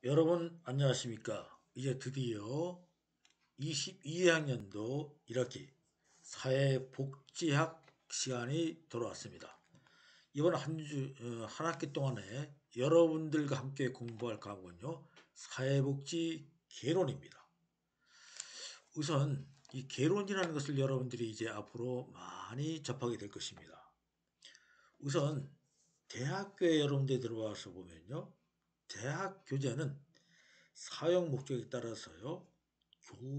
여러분 안녕하십니까? 이제 드디어 22학년도 1학기 사회복지학 시간이 돌아왔습니다. 이번 한 학기 동안에 여러분들과 함께 공부할 과목은요, 사회복지 개론입니다. 우선 이 개론이라는 것을 여러분들이 이제 앞으로 많이 접하게 될 것입니다. 우선 대학교에 여러분들이 들어와서 보면요, 대학 교재는 사용 목적에 따라서요,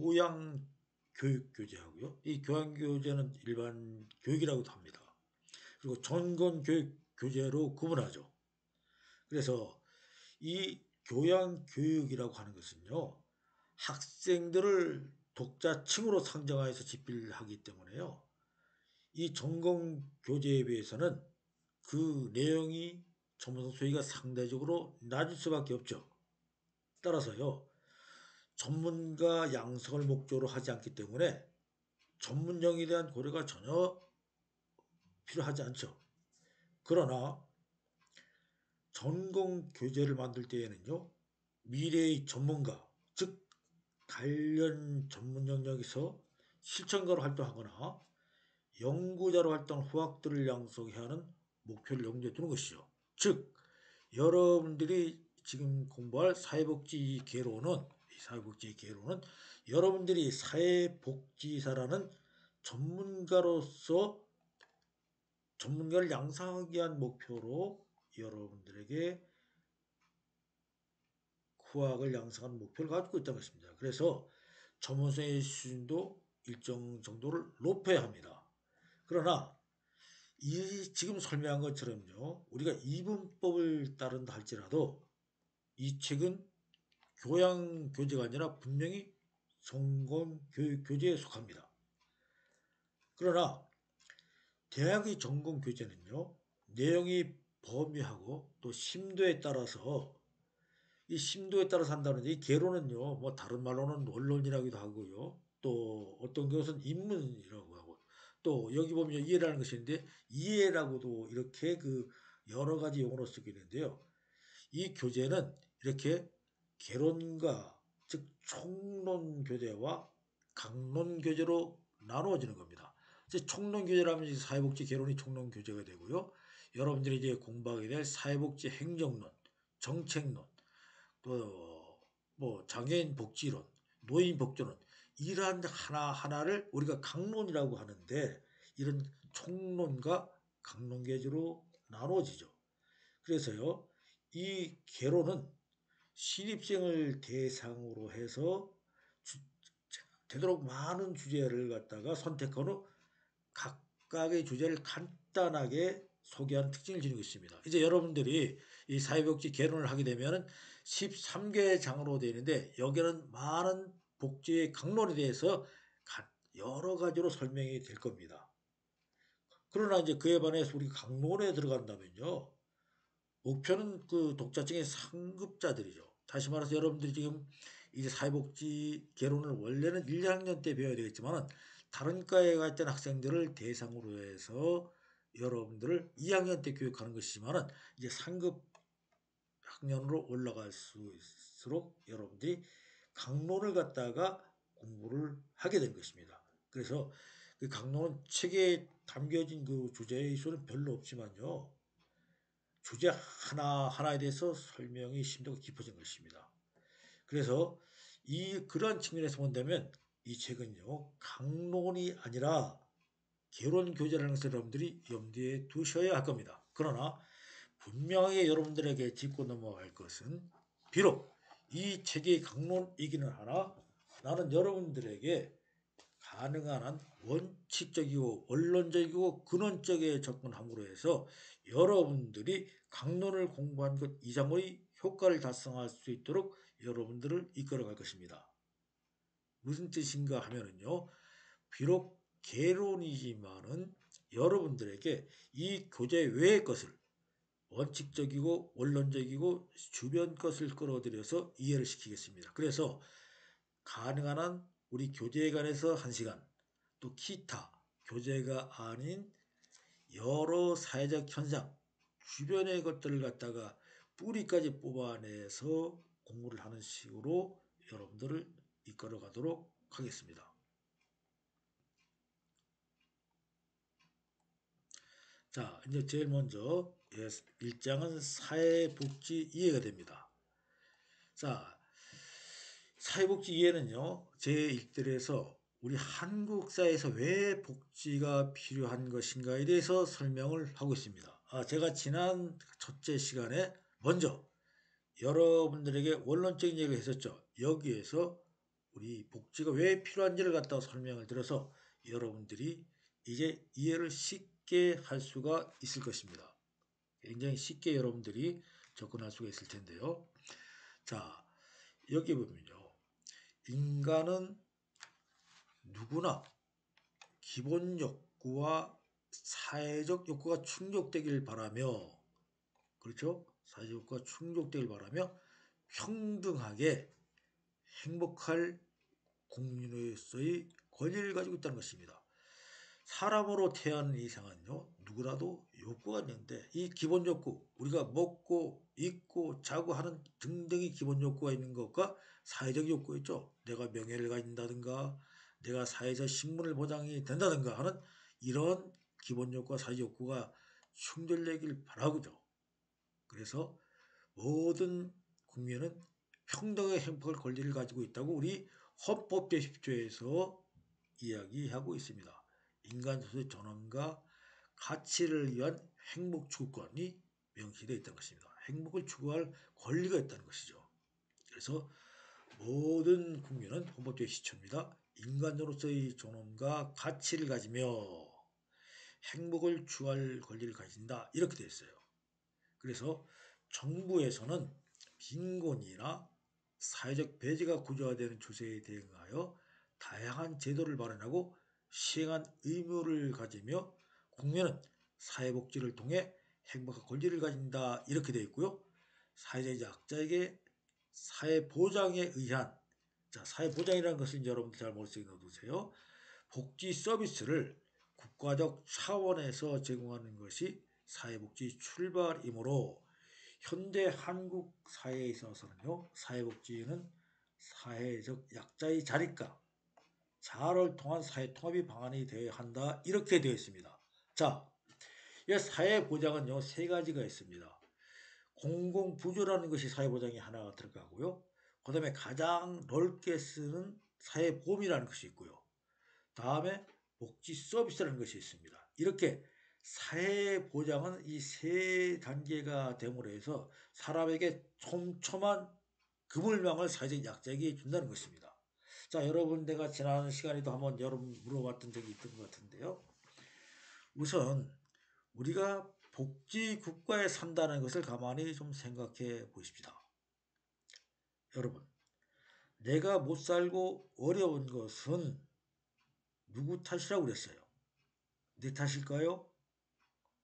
교양 교육 교재하고요. 이 교양 교재는 일반 교육이라고도 합니다. 그리고 전공 교육 교재로 구분하죠. 그래서 이 교양 교육이라고 하는 것은요, 학생들을 독자층으로 상정하여서 집필하기 때문에요. 이 전공 교재에 비해서는 그 내용이 전문성 수위가 상대적으로 낮을 수밖에 없죠. 따라서요, 전문가 양성을 목적으로 하지 않기 때문에 전문성에 대한 고려가 전혀 필요하지 않죠. 그러나 전공 교재를 만들 때에는요, 미래의 전문가, 즉 관련 전문 영역에서 실천가로 활동하거나 연구자로 활동한 후학들을 양성해야 하는 목표를 염두에 두는 것이죠. 즉 여러분들이 지금 공부할 사회복지 개론은 여러분들이 사회복지사라는 전문가로서 전문가를 양성하기 위한 목표로 여러분들에게 후학을 양성하는 목표를 가지고 있다는 것입니다. 그래서 전문성의 수준도 일정 정도를 높여야 합니다. 그러나 이 지금 설명한 것처럼요, 우리가 이분법을 따른다 할지라도 이 책은 교양 교재가 아니라 분명히 전공 교육 교재에 속합니다. 그러나 대학의 전공 교재는요, 내용이 범위하고 또 심도에 따라서 이 심도에 따라서 한다는데, 이 개론은요, 뭐 다른 말로는 원론이라고도 하고요, 또 어떤 것은 인문이라고 하고, 또 여기 보면 이해라는 것이 있는데 이해라고도 이렇게 그 여러 가지 용어로 쓰고 있는데요. 이 교재는 이렇게 개론과, 즉 총론 교재와 강론 교재로 나누어지는 겁니다. 이제 총론 교재라면 이제 사회복지 개론이 총론 교재가 되고요. 여러분들이 이제 공부하게 될 사회복지 행정론, 정책론, 또 뭐 장애인 복지론, 노인 복지론, 이러한 하나하나를 우리가 강론이라고 하는데, 이런 총론과 강론 교재로 나누어지죠. 그래서요, 이 개론은 신입생을 대상으로 해서 되도록 많은 주제를 갖다가 선택한 후 각각의 주제를 간단하게 소개하는 특징을 지니고 있습니다. 이제 여러분들이 이 사회복지 개론을 하게 되면 13개 장으로 되어 있는데, 여기는 많은 복지의 강론에 대해서 여러 가지로 설명이 될 겁니다. 그러나 이제 그에 반해서 우리 강론에 들어간다면요, 목표는 그 독자층의 상급자들이죠. 다시 말해서 여러분들이 지금 이제 사회복지 개론을 원래는 1, 2학년 때 배워야 되겠지만, 다른 과에 가 있던 학생들을 대상으로 해서 여러분들을 2학년 때 교육하는 것이지만, 이제 상급 학년으로 올라갈수록 여러분들이 강론을 갖다가 공부를 하게 된 것입니다. 그래서 그 강론은 책에 담겨진 그 주제의 수는 별로 없지만요, 주제 하나하나에 대해서 설명이 심도가 깊어진 것입니다. 그래서 그러한 측면에서 본다면 이 책은요, 강론이 아니라 개론 교재라는 것을 여러분들이 염두에 두셔야 할 겁니다. 그러나 분명하게 여러분들에게 짚고 넘어갈 것은, 비록 이 책이 강론이기는 하나 나는 여러분들에게 가능한 한 원칙적이고 원론적이고 근원적에 접근함으로 해서 여러분들이 강론을 공부한 것 이상의 효과를 달성할 수 있도록 여러분들을 이끌어갈 것입니다. 무슨 뜻인가 하면은요, 비록 개론이지만은 여러분들에게 이 교재 외의 것을 원칙적이고 원론적이고 주변 것을 끌어들여서 이해를 시키겠습니다. 그래서 가능한 한 우리 교재에 관해서 1시간, 또 기타 교재가 아닌 여러 사회적 현상, 주변의 것들을 갖다가 뿌리까지 뽑아내서 공부를 하는 식으로 여러분들을 이끌어 가도록 하겠습니다. 자, 이제 제일 먼저 1장은 사회복지 이해가 됩니다. 자, 사회복지 이해는요, 제1절에서 우리 한국 사회에서 왜 복지가 필요한 것인가에 대해서 설명을 하고 있습니다. 제가 지난 첫째 시간에 먼저 여러분들에게 원론적인 얘기를 했었죠. 여기에서 우리 복지가 왜 필요한지를 갖다가 설명을 들어서 여러분들이 이제 이해를 쉽게 할 수가 있을 것입니다. 굉장히 쉽게 여러분들이 접근할 수가 있을 텐데요. 자, 여기 보면요. 인간은 누구나 기본 욕구와 사회적 욕구가 충족되길 바라며, 그렇죠? 사회적 욕구가 충족되길 바라며 평등하게 행복할 국민으로서의 권리를 가지고 있다는 것입니다. 사람으로 태어난 이상은요, 누구라도 욕구가 있는데 이 기본 욕구, 우리가 먹고 입고 자고 하는 등등의 기본 욕구가 있는 것과 사회적 욕구 있죠. 내가 명예를 가진다든가 내가 사회적 신분을 보장이 된다든가 하는 이런 기본 욕구와 사회적 욕구가 충돌되길 바라고죠. 그래서 모든 국민은 평등의 행복할 권리를 가지고 있다고 우리 헌법 제10조에서 이야기하고 있습니다. 인간 소수의 존엄과 가치를 위한 행복 추구권이 명시되어 있다는 것입니다. 행복을 추구할 권리가 있다는 것이죠. 그래서 모든 국민은 헌법 제10조입니다. 인간으로서의 존엄과 가치를 가지며 행복을 추구할 권리를 가진다. 이렇게 되어 있어요. 그래서 정부에서는 빈곤이나 사회적 배제가 구조화되는 추세에 대응하여 다양한 제도를 마련하고 시행한 의무를 가지며 국민은 사회복지를 통해 행복한 권리를 가진다. 이렇게 되어 있고요. 사회적 약자에게 사회보장에 의한, 자, 사회보장이라는 것은 여러분들 잘 머릿속에 넣어두세요. 복지 서비스를 국가적 차원에서 제공하는 것이 사회복지 출발이므로 현대 한국 사회에 있어서는요, 사회복지는 사회적 약자의 자립과 자아를 통한 사회 통합의 방안이 되어야 한다. 이렇게 되어 있습니다. 자, 이 사회보장은요, 세 가지가 있습니다. 공공부조라는 것이 사회보장에 하나가 들어가고요. 그 다음에 가장 넓게 쓰는 사회보험이라는 것이 있고요. 다음에 복지 서비스라는 것이 있습니다. 이렇게 사회보장은 이 세 단계가 됨으로 해서 사람에게 촘촘한 그물망을 사회적 약자에게 준다는 것입니다. 자, 여러분, 내가 지난 시간에도 한번 여러분 물어봤던 적이 있던 것 같은데요. 우선 우리가 복지 국가에 산다는 것을 가만히 좀 생각해 보십시다. 여러분, 내가 못 살고 어려운 것은 누구 탓이라고 그랬어요? 내 탓일까요?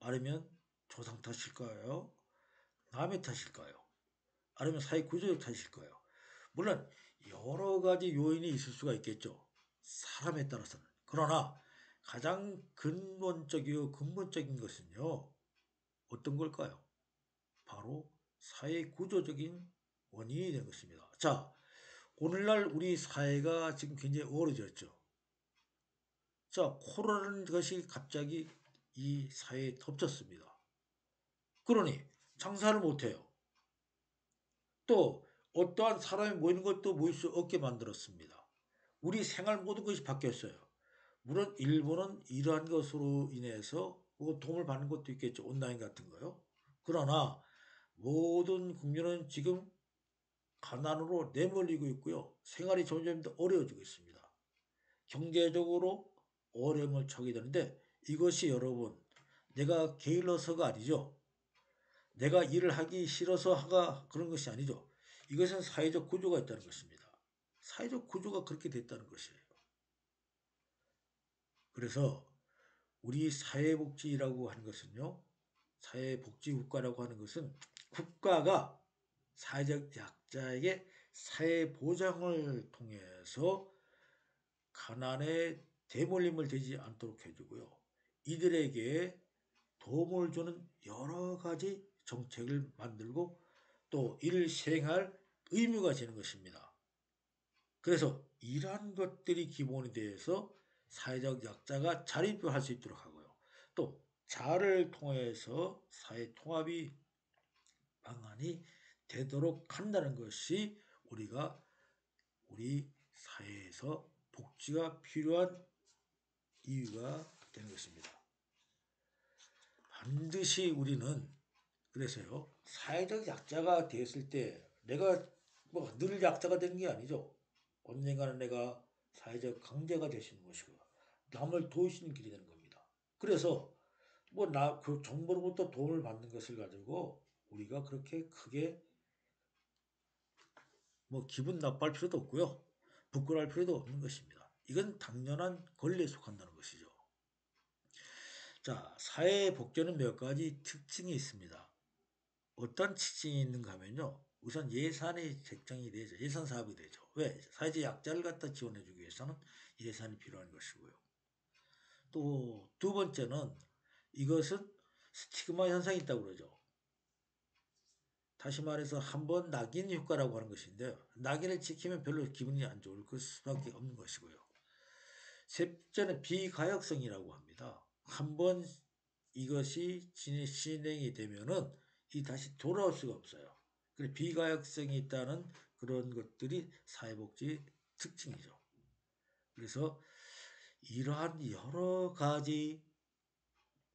아니면 조상 탓일까요? 남의 탓일까요? 아니면 사회 구조적 탓일까요? 물론 여러 가지 요인이 있을 수가 있겠죠. 사람에 따라서는. 그러나 가장 근본적이고 근본적인 것은요. 어떤 걸까요? 바로 사회 구조적인 원인이 된 것입니다. 자, 오늘날 우리 사회가 지금 굉장히 어려워졌죠. 자, 코로나라는 것이 갑자기 이 사회에 덮쳤습니다. 그러니 장사를 못해요. 또 어떠한 사람이 모이는 것도 모일 수 없게 만들었습니다. 우리 생활 모든 것이 바뀌었어요. 물론 일본은 이러한 것으로 인해서 뭐 도움을 받는 것도 있겠죠. 온라인 같은 거요. 그러나 모든 국민은 지금 가난으로 내몰리고 있고요. 생활이 점점 더 어려워지고 있습니다. 경제적으로 어려움을 처하게 되는데 이것이 여러분 내가 게을러서가 아니죠. 내가 일을 하기 싫어서 하가 그런 것이 아니죠. 이것은 사회적 구조가 있다는 것입니다. 사회적 구조가 그렇게 됐다는 것이에요. 그래서 우리 사회복지라고 하는 것은요. 사회복지국가라고 하는 것은 국가가 사회적 약자에게 사회보장을 통해서 가난에 대물림을 되지 않도록 해주고요. 이들에게 도움을 주는 여러 가지 정책을 만들고 또 이를 시행할 의무가 되는 것입니다. 그래서 이러한 것들이 기본이 되어서 사회적 약자가 자립을 할 수 있도록 하고요. 또 자를 통해서 사회 통합이 방안이 되도록 한다는 것이 우리 사회에서 복지가 필요한 이유가 되는 것입니다. 반드시 우리는 그래서요, 사회적 약자가 되었을 때 내가 뭐 늘 약자가 되는 게 아니죠. 언젠가는 내가 사회적 강자가 될 수 있는 것이고 남을 도울 수 있는 길이 되는 겁니다. 그래서 뭐 그 정부로부터 도움을 받는 것을 가지고 우리가 그렇게 크게 뭐 기분 나빠할 필요도 없고요. 부끄러워할 필요도 없는 것입니다. 이건 당연한 권리에 속한다는 것이죠. 자, 사회 복지는 몇 가지 특징이 있습니다. 어떤 특징이 있는가 하면요. 우선 예산이 책정이 되죠. 예산 사업이 되죠. 왜? 사회적 약자를 갖다 지원해주기 위해서는 예산이 필요한 것이고요. 또 두 번째는 이것은 스티그마 현상이 있다고 그러죠. 다시 말해서 한번 낙인 효과라고 하는 것인데요. 낙인을 지키면 별로 기분이 안 좋을 수밖에 없는 것이고요. 셋째는 비가역성이라고 합니다. 한번 이것이 진행이 되면은 다시 돌아올 수가 없어요. 그래서 비가역성이 있다는 그런 것들이 사회복지 특징이죠. 그래서 이러한 여러 가지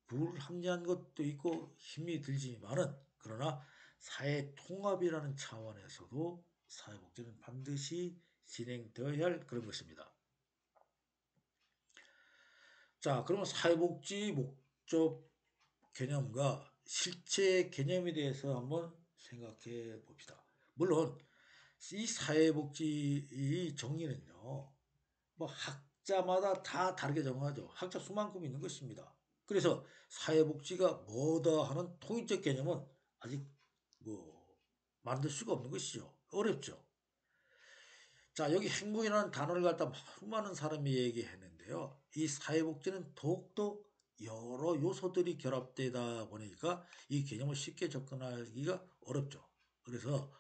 불합리한 것도 있고 힘이 들지만은 그러나 사회 통합이라는 차원에서도 사회복지는 반드시 진행되어야 할 그런 것입니다. 자, 그러면 사회복지 목적 개념과 실제 개념에 대해서 한번 생각해 봅시다. 물론 이 사회복지 정의는요, 뭐 학자마다 다 다르게 정하죠. 학자 수만큼 있는 것입니다. 그래서 사회복지가 뭐다 하는 통일적 개념은 아직 뭐 만들 수가 없는 것이죠. 어렵죠. 자, 여기 행복이라는 단어를 갖다 수많은 사람이 얘기했는데요. 이 사회복지는 더욱더 여러 요소들이 결합되다 보니까 이 개념을 쉽게 접근하기가 어렵죠. 그래서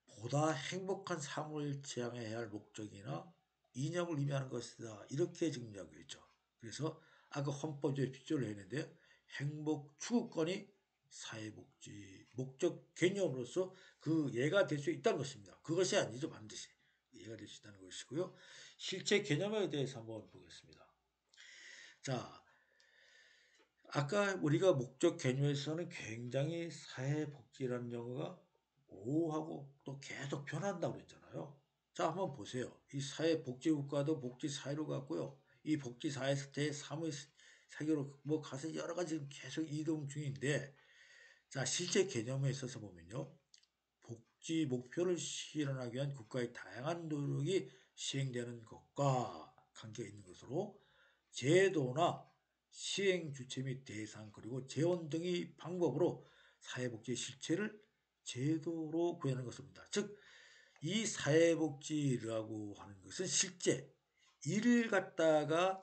보다 행복한 삶을 지향해야 할 목적이나 이념을 의미하는 것이다. 이렇게 정리하고 있죠. 그래서 아까 헌법에 필조를 했는데 행복 추구권이 사회복지 목적 개념으로서 그 예가 될 수 있다는 것입니다. 그것이 아니죠. 반드시 이해가 될 수 있다는 것이고요. 실제 개념에 대해서 한번 보겠습니다. 자, 아까 우리가 목적 개념에서는 굉장히 사회복지라는 용어가 오하고 또 계속 변한다고 그랬잖아요. 자, 한번 보세요. 이 사회복지국가도 복지사회로 갔고요. 이 복지사회에서 제3의 세계로 뭐 가서 여러 가지 계속 이동 중인데, 자, 실제 개념에 있어서 보면요. 복지 목표를 실현하기 위한 국가의 다양한 노력이 시행되는 것과 관계가 있는 것으로 제도나 시행 주체 및 대상 그리고 재원 등의 방법으로 사회복지의 실체를 제도로 구현하는 것입니다. 즉, 이 사회복지라고 하는 것은 실제 일을 갖다가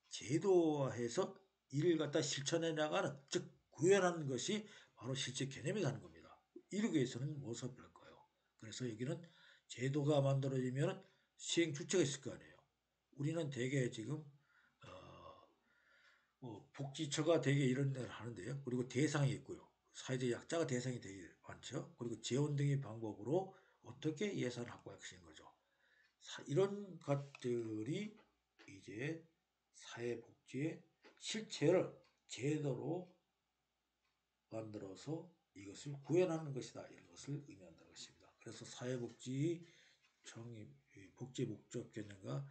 제도화해서 일을 갖다 실천해 나가는 즉 구현하는 것이 바로 실제 개념이 되는 겁니다. 이러기 위해서는 무엇을 할까요? 그래서 여기는 제도가 만들어지면 시행 주체가 있을 거 아니에요. 우리는 대개 지금 복지처가 되게 이런 데를 하는데요. 그리고 대상이 있고요. 사회적 약자가 대상이 되게 많죠. 그리고 재원 등의 방법으로 어떻게 예산을 확보할 것인 거죠. 이런 것들이 이제 사회복지의 실체를 제도로 만들어서 이것을 구현하는 것이다. 이런 것을 의미한다는 것입니다. 그래서 사회복지 정의, 복지 목적 개념과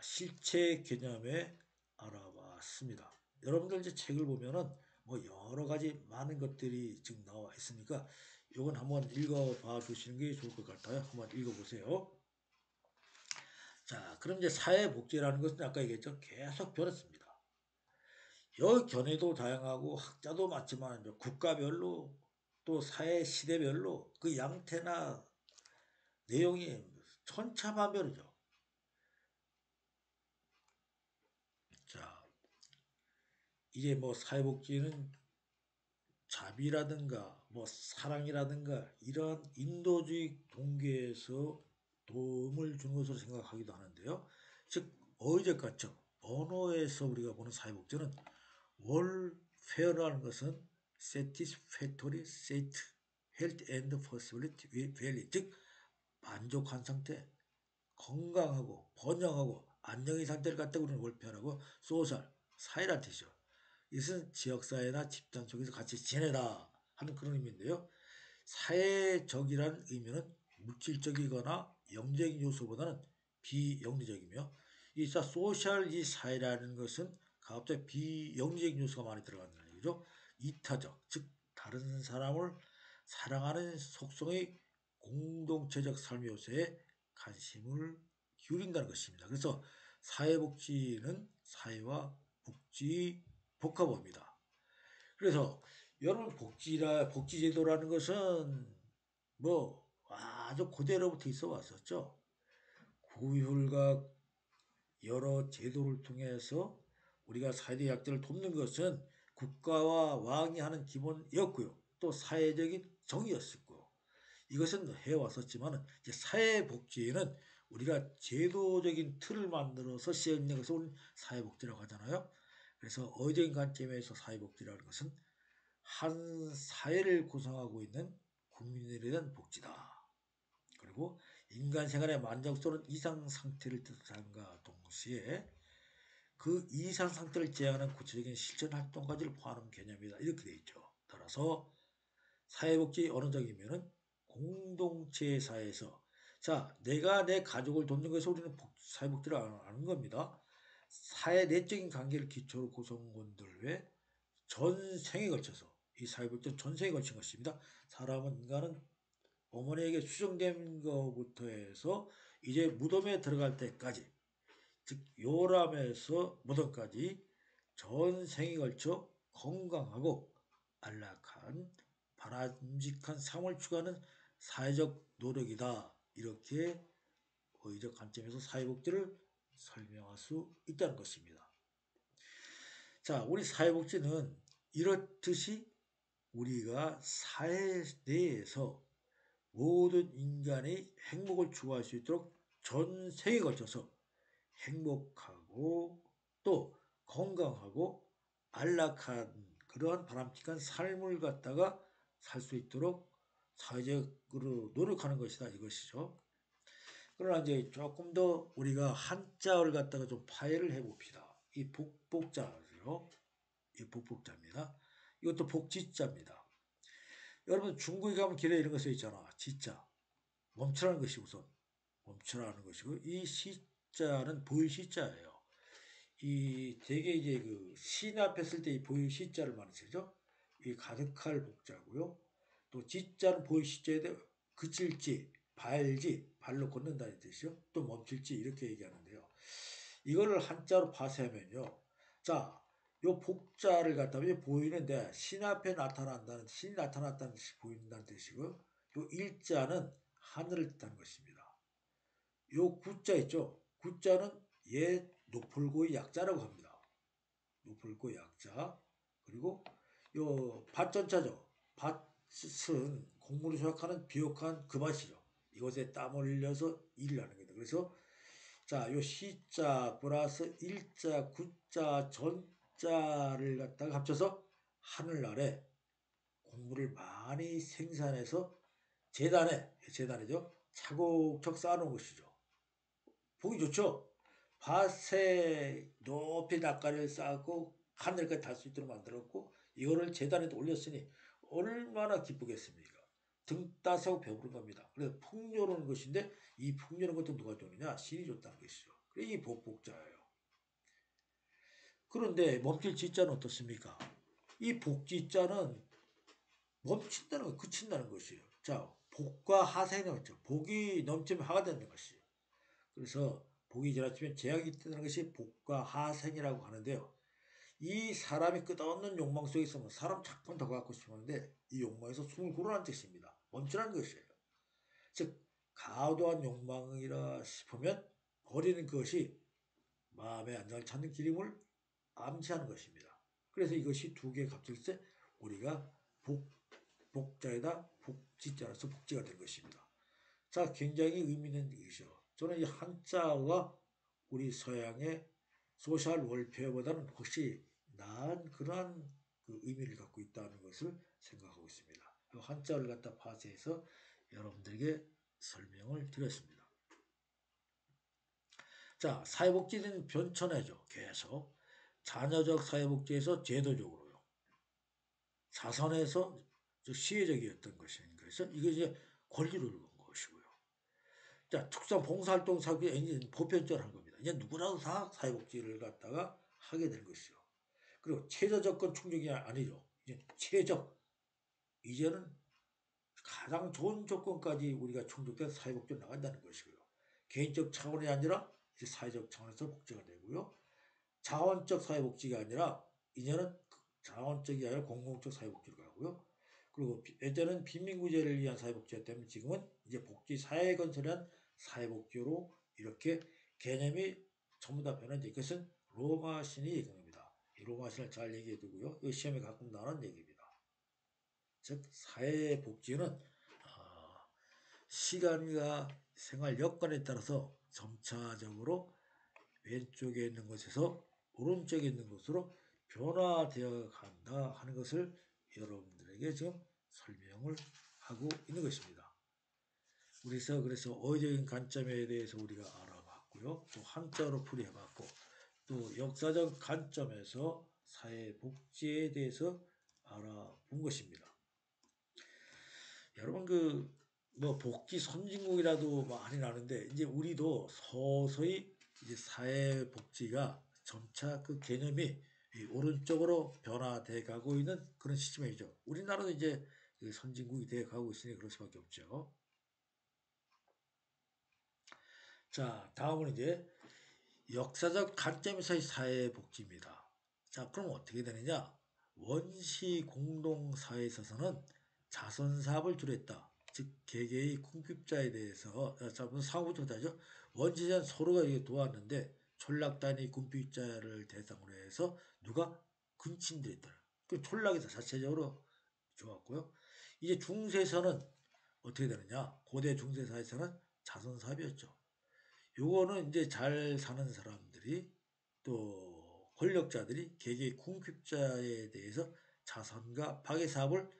실체 개념에 알아봤습니다. 여러분들 이제 책을 보면은 뭐 여러 가지 많은 것들이 지금 나와 있으니까 이건 한번 읽어봐 주시는 게 좋을 것 같아요. 한번 읽어보세요. 자, 그럼 이제 사회복지라는 것은 아까 얘기했죠. 계속 변했습니다. 여기 견해도 다양하고 학자도 많지만 국가별로 또 사회 시대별로 그 양태나 내용이 천차만별이죠. 자, 이제 뭐 사회복지는 자비라든가 뭐 사랑이라든가 이러한 인도주의 동기에서 도움을 주는 것으로 생각하기도 하는데요. 즉 어휘적 가책, 언어에서 우리가 보는 사회복지는 월페어라는 것은 satisfactory state, health and possibility well, 즉 만족한 상태, 건강하고 번영하고 안정의 상태를 갖다 우리는 월페어라고 소셜, 사회란 뜻이죠. 이것은 지역사회나 집단 속에서 같이 지내라 하는 그런 의미인데요. 사회적이라는 의미는 물질적이거나 영적인 요소보다는 비영리적이며 이 소셜 이 사회라는 것은 가급적 비영리적인 요소가 많이 들어간다는 얘기죠. 이타적, 즉 다른 사람을 사랑하는 속성의 공동체적 삶의 요소에 관심을 기울인다는 것입니다. 그래서 사회복지는 사회와 복지 복합어입니다. 그래서 여러분 복지제도라는 것은 뭐 아주 고대로부터 있어 왔었죠. 구휼과 여러 제도를 통해서 우리가 사회적 약자를 돕는 것은 국가와 왕이 하는 기본이었고요. 또 사회적인 정의였었고 이것은 해왔었지만 이제 사회복지에는 우리가 제도적인 틀을 만들어서 시행하는 것을 우리는 사회복지라고 하잖아요. 그래서 어적인 관점에서 사회복지라는 것은 한 사회를 구성하고 있는 국민들에 대한 복지다. 그리고 인간 생활의 만족스러운 이상 상태를 뜻한과 동시에 그 이상 상태를 제한하는 구체적인 실천 활동까지를 포함하는 개념이다. 이렇게 되어 있죠. 따라서 사회복지 어느 정이면은 공동체 사회에서 자 내가 내 가족을 돕는 것에서 우리는 사회복지를 하는 겁니다. 사회 내적인 관계를 기초로 구성원들 외 전생에 걸쳐서 이 사회복지는 전생에 걸친 것입니다. 사람은 인간은 어머니에게 수정된 것부터 해서 이제 무덤에 들어갈 때까지 즉 요람에서 무덤까지 전생에 걸쳐 건강하고 안락한 바람직한 삶을 추구하는 사회적 노력이다. 이렇게 의적 관점에서 사회복지를 설명할 수 있다는 것입니다. 자, 우리 사회복지는 이렇듯이 우리가 사회 내에서 모든 인간의 행복을 추구할 수 있도록 전생에 걸쳐서 행복하고 또 건강하고 안락한 그러한 바람직한 삶을 갖다가 살 수 있도록 사회적으로 노력하는 것이다 이것이죠. 그러나 이제 조금 더 우리가 한자를 갖다가 좀 파해를 해봅시다. 이 복복자죠. 이 복복자입니다. 이것도 복지자입니다. 여러분 중국에 가면 길에 이런 거 써 있잖아. 지자. 멈추라는 것이 우선 멈추라는 것이고 이 시자는 보유시자예요. 이 되게 이제 그 신 앞에 쓸 때 이 보유시자를 많이 쓰죠. 이 가득할 복자고요. 또 지자는 보유시자에 대해 그칠지 발지 발로 걷는다는 뜻이죠. 또 멈출지 이렇게 얘기하는데요. 이거를 한자로 파쇄하면요. 자, 요 복자를 갖다가 보이는데 신 앞에 나타난다는 신이 나타났다는 뜻이 보인다는 뜻이고 요 일자는 하늘을 뜻하는 것입니다. 요 구자 있죠. 구자는 옛 노풀고의 약자라고 합니다. 노풀고 약자. 그리고 요 밭전자죠. 밭은 곡물을 수확하는 비옥한 그 밭이죠. 이것에 땀 흘려서 일을 하는 겁니다. 그래서 자, 요 시자 플러스 일자, 구자, 전자를 갖다가 합쳐서 하늘나라에 곡물을 많이 생산해서 재단이죠. 차곡차곡 쌓아놓은 것이죠. 보기 좋죠. 밭에 높이 낯가리를 쌓고 하늘까지 달 수 있도록 만들었고 이거를 재단에 올렸으니 얼마나 기쁘겠습니까. 등 따세고 배부른 겁니다. 그래서 풍요로운 것인데 이 풍요로운 것도 누가 줬느냐? 신이 줬다는 것이죠. 그래 이 복복자예요. 그런데 멈출 지자는 어떻습니까? 이 복지자는 멈춘다는 거, 그친다는 것이에요. 자, 복과 하생이 있죠. 복이 넘치면 하가 되는 것이에요. 그래서 복이 지나치면 재앙이 있다는 것이 복과 하생이라고 하는데요. 이 사람이 끝없는 욕망 속에 있으면 사람 자꾸 더 갖고 싶었는데 이 욕망에서 숨을 고르라는 뜻입니다. 멈추라는 것이에요. 즉 과도한 욕망이라 싶으면 버리는 것이 마음의 안정을 찾는 길임을 암시하는 것입니다. 그래서 이것이 두 개의 갑질세 우리가 복자에다 복지자라서 복지가 된 것입니다. 자, 굉장히 의미 있는 얘기죠. 저는 이 한자가 우리 서양의 소셜 월페어보다는 훨씬 나은 그러한 그 의미를 갖고 있다는 것을 생각하고 있습니다. 그 한자를 갖다 파쇄해서 여러분들에게 설명을 드렸습니다. 자, 사회복지는 변천해죠. 계속 자녀적 사회복지에서 제도적으로요. 자선에서 시혜적이었던 것이니까 그래서 이게 이제 권리를 본 것이고요. 자, 특수한 봉사활동 사업이 이제 보편적으로 한 겁니다. 이제 누구라도 다 사회복지를 갖다가 하게 된 것이죠. 그리고 최저 조건 충족이 아니죠. 이제 최적. 이제는 가장 좋은 조건까지 우리가 충족돼서 사회복지로 나간다는 것이고요. 개인적 차원이 아니라 이제 사회적 차원에서 복지가 되고요. 자원적 사회복지가 아니라 이제는 자원적이 아니라 공공적 사회복지로 가고요. 그리고 예전에는 빈민구제를 위한 사회복지였다면 지금은 이제 복지 사회 건설한 사회복지로 이렇게 개념이 전부 다 변한다. 이것은 로마 신이 얘기한 겁니다. 이 로마 신을 잘 얘기해 두고요. 이 시험에 가끔 나오는 얘기입니다. 즉 사회복지는 시간과 생활 여건에 따라서 점차적으로 왼쪽에 있는 것에서 오른쪽에 있는 것으로 변화되어 간다 하는 것을 여러분들에게 지금 설명을 하고 있는 것입니다. 그래서 어휘적인 관점에 대해서 우리가 알아봤고요. 또 한자로 풀이해봤고 또 역사적 관점에서 사회복지에 대해서 알아본 것입니다. 여러분 뭐 복지 선진국이라도 많이 나는데 이제 우리도 서서히 이제 사회복지가 점차 그 개념이 오른쪽으로 변화돼 가고 있는 그런 시점이죠. 우리나라도 이제 선진국이 돼 가고 있으니 그럴 수밖에 없죠. 자, 다음은 이제 역사적 관점에서의 사회복지입니다. 자, 그럼 어떻게 되느냐? 원시 공동사회에 있어서는 자선사업을 주로 했다. 즉 개개의 궁핍자에 대해서 사업을 하죠. 원시전 서로가 이게 도왔는데 촌락단이 궁핍자를 대상으로 해서 누가 근친들했다. 그 촌락에서 자체적으로 좋았고요. 이제 중세에서는 어떻게 되느냐? 고대 중세사에서는 자선사업이었죠. 요거는 이제 잘 사는 사람들이 또 권력자들이 개개의 궁핍자에 대해서 자선과 박애 사업을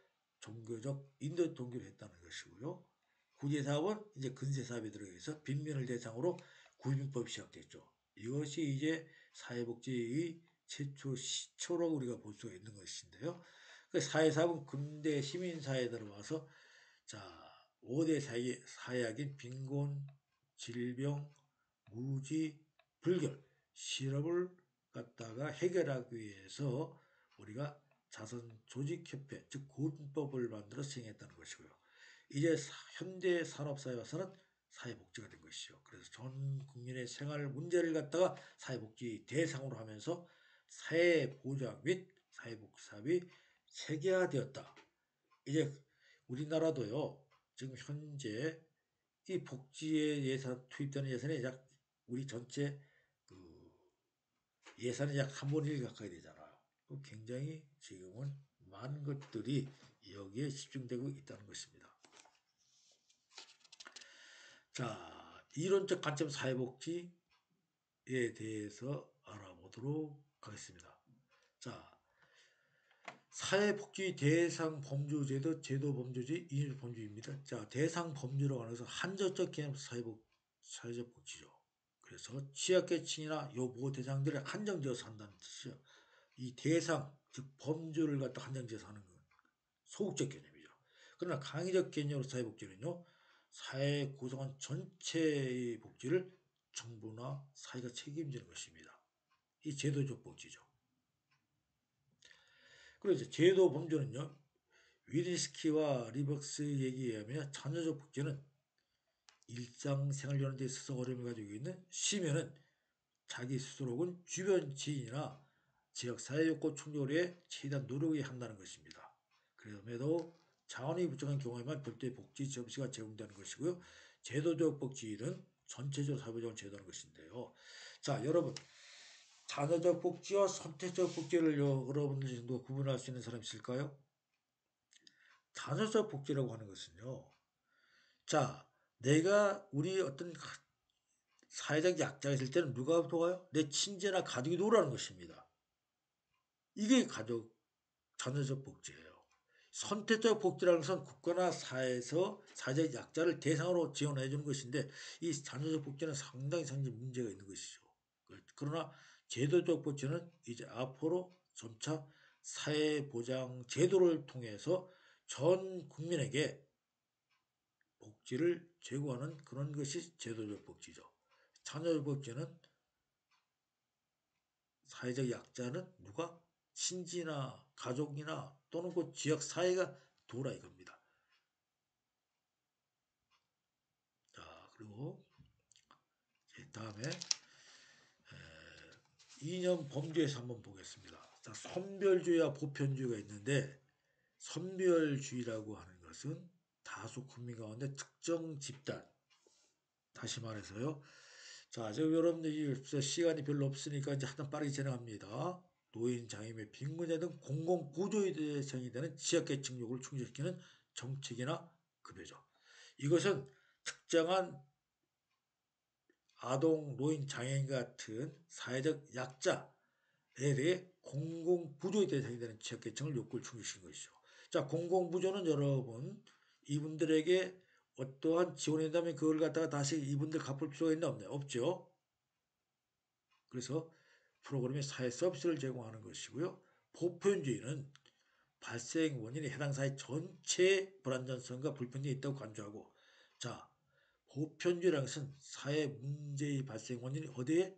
종교적 인도 동기로 했다는 것이고요. 구제 사업은 이제 근세 사업에 들어가서 빈민을 대상으로 구인법이 시작됐죠. 이것이 이제 사회복지의 최초 시초라고 우리가 볼 수가 있는 것인데요. 그 사회사업은 근대 시민사회에 들어와서 자 5대 사회학인 빈곤, 질병, 무지, 불결, 실업을 갖다가 해결하기 위해서 우리가 자선 조직협회, 즉 구인법을 만들어 시행했다는 것이고요. 이제 현대 산업사회 와서는 사회복지가 된 것이죠. 그래서 전 국민의 생활 문제를 갖다가 사회복지 대상으로 하면서 사회보장 및 사회복지 사업이 체계화되었다. 이제 우리나라도요. 지금 현재 이 복지에 예산 투입되는 예산이 약 우리 전체 그 예산이 약 3분의 1 가까이 되잖아요. 굉장히 지금은 많은 것들이 여기에 집중되고 있다는 것입니다. 자, 이론적 관점 사회복지에 대해서 알아보도록 하겠습니다. 자, 사회복지 대상 범주제도 제도 범주지 인율 범주입니다. 자, 대상 범주라고 하는 것은 한정적 개념 사회적 복지죠. 그래서 취약계층이나 요보호 대상들을 한정지어서 한다는 뜻이죠. 이 대상, 즉 범주를 갖다 한정지어서 하는 건 소극적 개념이죠. 그러나 강의적 개념으로 사회복지는요. 사회 구성원 전체의 복지를 정부나 사회가 책임지는 것입니다. 이 제도적 복지죠. 그리고 이제 제도 범주는요. 위리스키와 리벅스의 얘기에 의하면 자녀적 복지는 일상생활 여는 데 있어서 어려움을 가지고 있는 시민은 자기 스스로 혹은 주변 지인이나 지역사회 요건 충족을 위해 최대한 노력해야 한다는 것입니다. 그럼에도 자원이 부족한 경우에만 별도의 복지 접시가 제공되는 것이고요. 제도적 복지는 전체적으로 사회적으로 제도하는 것인데요. 자, 여러분 자녀적 복지와 선택적 복지를 여러분들 정도 구분할 수 있는 사람 있을까요? 자녀적 복지라고 하는 것은요. 자, 내가 우리 어떤 사회적 약자가 있을 때는 누가 도와요? 내 친지나 가족이 도우라는 것입니다. 이게 자녀적 복지예요. 선택적 복지라는 것은 국가나 사회에서 사회적 약자를 대상으로 지원해 주는 것인데 이 자녀적 복지는 상당히 문제가 있는 것이죠. 그러나 제도적 복지는 이제 앞으로 점차 사회보장 제도를 통해서 전 국민에게 복지를 제공하는 그런 것이 제도적 복지죠. 자녀적 복지는 사회적 약자는 누가? 친지나 가족이나 또는 그 지역 사회가 도우라 이겁니다. 자, 그리고 다음에 이념 범죄에서 한번 보겠습니다. 자, 선별주의와 보편주의가 있는데 선별주의라고 하는 것은 다수 국민 가운데 특정 집단, 다시 말해서요. 자, 지금 여러분들 시간이 별로 없으니까 이제 하여튼 빠르게 진행합니다. 노인, 장애인, 빈곤자 등 공공구조에 대상이 되는 지역계층 요구를 충족시키는 정책이나 급여죠. 이것은 특정한 아동, 노인, 장애인 같은 사회적 약자에 대해 공공구조에 대상이 되는 지역계층을 요구를 충족시키는 것이죠. 자, 공공구조는 여러분 이분들에게 어떠한 지원이 된다면 그걸 갖다가 다시 이분들 갚을 필요가 있나 없나요? 없죠. 그래서 프로그램의 사회 서비스를 제공하는 것이고요. 보편주의는 발생 원인이 해당 사회 전체의 불안전성과 불평등이 있다고 간주하고 자, 보편주의라는 것은 사회 문제의 발생 원인이 어디에?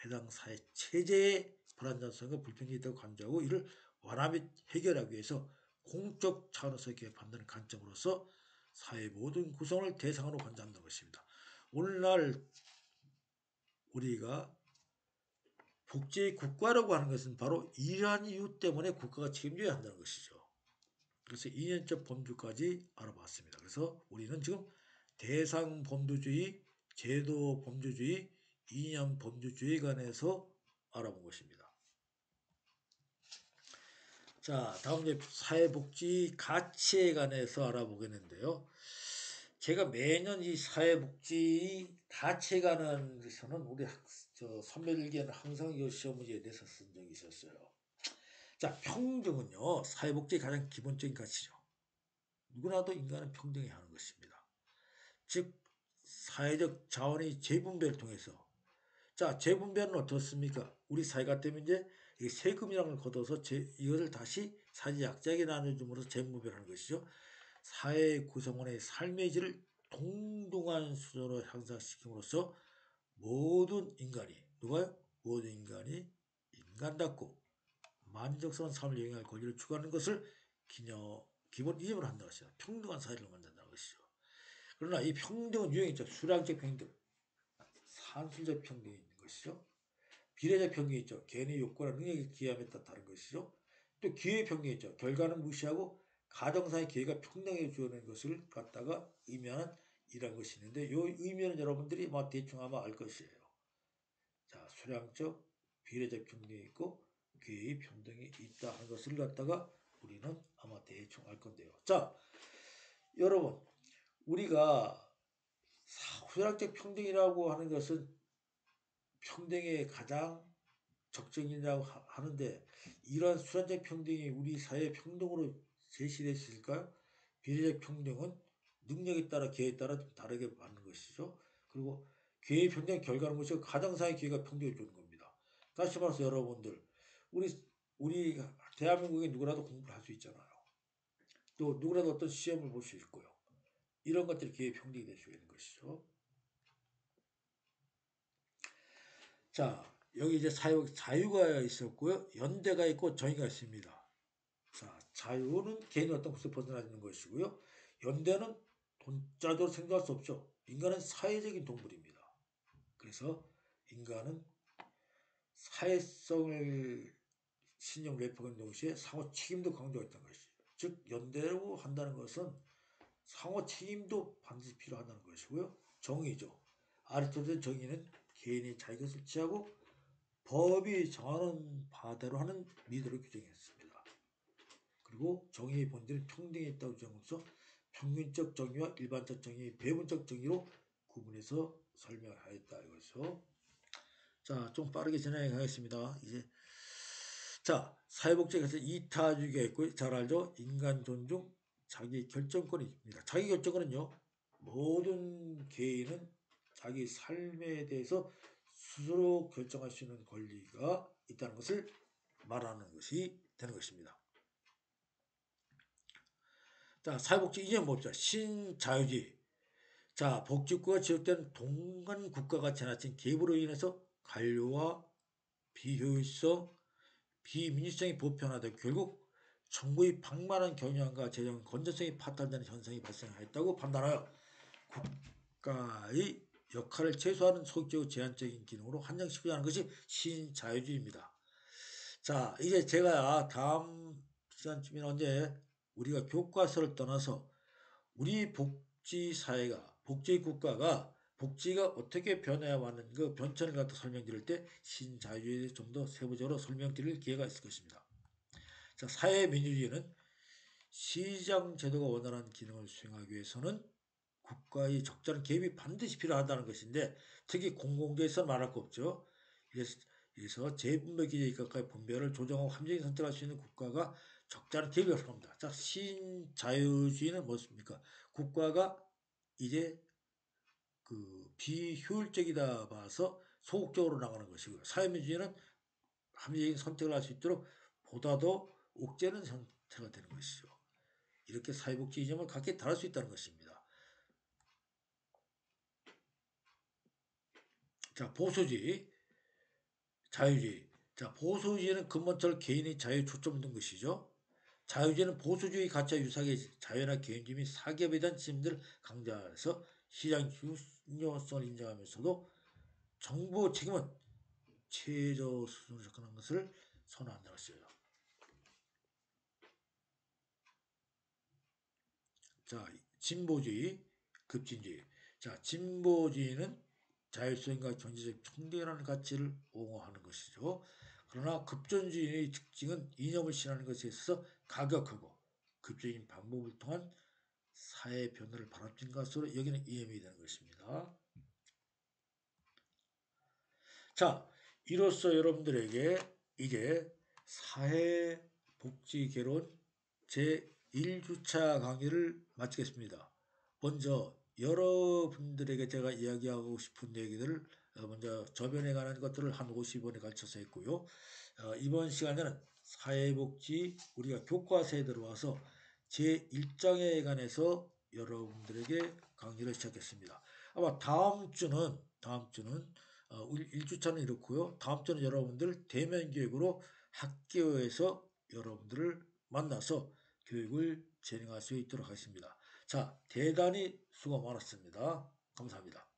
해당 사회 체제의 불안전성과 불평등이 있다고 간주하고 이를 완화 및 해결하기 위해서 공적 차원에서 개입한다는 관점으로서 사회 모든 구성을 대상으로 관장한다는 것입니다. 오늘날 우리가 복지 국가라고 하는 것은 바로 이러한 이유 때문에 국가가 책임져야 한다는 것이죠. 그래서 이념적 범주까지 알아봤습니다. 그래서 우리는 지금 대상 범주주의, 제도 범주주의, 이념 범주주의에 관해서 알아본 것입니다. 자, 다음 이제 사회복지 가치에 관해서 알아보겠는데요. 제가 매년 이 사회복지 가치에 관한 것에서는 우리 선배들께는 항상 이 시험 문제에 내서 쓴 적이 있었어요. 자, 평등은요, 사회복지의 가장 기본적인 가치죠. 누구나도 인간은 평등해야 하는 것입니다. 즉, 사회적 자원의 재분배를 통해서 자, 재분배는 어떻습니까? 우리 사회가 때문에 이제 세금이라는 걸 걷어서 이것을 다시 사회 약자에게 나눠줌으로써 재분배를 하는 것이죠. 사회 구성원의 삶의 질을 동등한 수준으로 향상시킴으로써 모든 인간이 누가요? 모든 인간이 인간답고 만족스러운 삶을 영위할 권리를 추구하는 것을 기본 이념으로 한다는 것이죠. 평등한 사회를 만든다는 것이죠. 그러나 이 평등은 유형이 있죠. 수량적 평등, 산술적 평등이 있는 것이죠. 비례적 평등이 있죠. 개인의 욕구나 능력에 기함에 따라 다른 것이죠. 또 기회 평등이 있죠. 결과는 무시하고 가정사의 기회가 평등하게 주어낸 것을 갖다가 의미하는 이런 것이 있는데 이 의미는 여러분들이 대충 아마 알 것이에요. 자, 수량적, 비례적 평등이 있고 기회의 평등이 있다 하는 것을 갖다가 우리는 아마 대충 알 건데요. 자, 여러분 우리가 수량적 평등이라고 하는 것은 평등의 가장 적정이라고 하는데 이러한 수량적 평등이 우리 사회 평등으로 제시됐을까요? 비례적 평등은 능력에 따라 기회에 따라 좀 다르게 받는 것이죠. 그리고 기회 평등 결과는 것이고 가정사의 기회가 평등해 주는 겁니다. 다시 말해서 여러분들 우리 대한민국에 누구라도 공부를 할 수 있잖아요. 또 누구라도 어떤 시험을 볼 수 있고요. 이런 것들이 기회 평등이 될 수 있는 것이죠. 자, 여기 이제 자유가 있었고요. 연대가 있고 정의가 있습니다. 자, 자유는 개인의 어떤 것을 벗어나는 것이고요. 연대는 돈자적으로 생각할 수 없죠. 인간은 사회적인 동물입니다. 그래서 인간은 사회성을 신용 내포한 동시에 상호 책임도 강조했던 것이죠. 즉 연대로 한다는 것은 상호 책임도 반드시 필요하다는 것이고요. 정의죠. 아리스토텔의 정의는 개인이 자기 것을 취하고 법이 정하는 바대로 하는 미도를 규정했습니다. 그리고 정의의 본질은 평등에 있다고 주장하면서 평균적 정의와 일반적 정의, 배분적 정의로 구분해서 설명하였다 이거죠. 자, 좀 빠르게 진행하겠습니다. 이제 자, 사회복지에서 이타주의가 있고 잘 알죠? 인간 존중, 자기 결정권이 있습니다. 자기 결정권은요, 모든 개인은 자기 삶에 대해서 스스로 결정할 수 있는 권리가 있다는 것을 말하는 것이 되는 것입니다. 자, 사회복지 이제 뭡니까? 신자유주의. 자, 복지국가가 지역된 동간 국가가 지나친 개입으로 인해서 관료와 비효율성, 비민주성이 보편화되고 결국 정부의 방만한 경영과 재정 건전성이 파탄되는 현상이 발생했다고 판단하여 국가의 역할을 최소화하는 소극적이고 제한적인 기능으로 한정시키려 하는 것이 신자유주의입니다. 자, 이제 제가 다음 시간쯤이나 언제 우리가 교과서를 떠나서 우리 복지사회가, 복지국가가 복지가 어떻게 변해야 하는 그 변천을 갖다 설명드릴 때 신자유주의에 좀 더 세부적으로 설명드릴 기회가 있을 것입니다. 자, 사회민주주의는 시장 제도가 원활한 기능을 수행하기 위해서는 국가의 적절한 개입이 반드시 필요하다는 것인데 특히 공공재에서 말할 거 없죠. 그래서 재분배 기제에 입각하여 분배를 조정하고 합리적인 선택할 수 있는 국가가 적절한 개입을 합니다. 자, 신자유주의는 무엇입니까? 국가가 이제 그 비효율적이다 봐서 소극적으로 나가는 것이고요. 사회민주주의는 합리적인 선택을 할 수 있도록 보다 더 옥죄는 선택이 되는 것이죠. 이렇게 사회복지 이념을 각기 다를 수 있다는 것입니다. 자, 보수주의, 자유주의. 자, 보수주의는 근본적으로 개인의 자유에 초점을 둔 것이죠. 자유주의는 보수주의 가치와 유사하게 자유나 개인주의 및 사기업에 대한 책임들을 강조해서 시장 중요성을 인정하면서도 정부 책임은 최저 수준으로 접근한 것을 선호한다고 했어요. 자, 진보주의, 급진주의. 자, 진보주의는 자율성과 경제적 평등이라는 가치를 옹호하는 것이죠. 그러나 급진주의의 특징은 이념을 신하는 것에 있어서 가격하고 급진적인 방법을 통한 사회 변화를 바람핀 것으로 여기는 이해이 되는 것입니다. 자, 이로써 여러분들에게 이제 사회복지개론 제1주차 강의를 마치겠습니다. 먼저 여러분들에게 제가 이야기하고 싶은 얘기들을 먼저 저변에 관한 것들을 한 50원에 걸쳐서 했고요. 이번 시간에는 사회복지 우리가 교과서에 들어와서 제1장에 관해서 여러분들에게 강의를 시작했습니다. 아마 다음 주는 1주차는 이렇고요. 다음 주는 여러분들 대면 교육으로 학교에서 여러분들을 만나서 교육을 진행할 수 있도록 하겠습니다. 자, 대단히 수고 많았습니다. 감사합니다.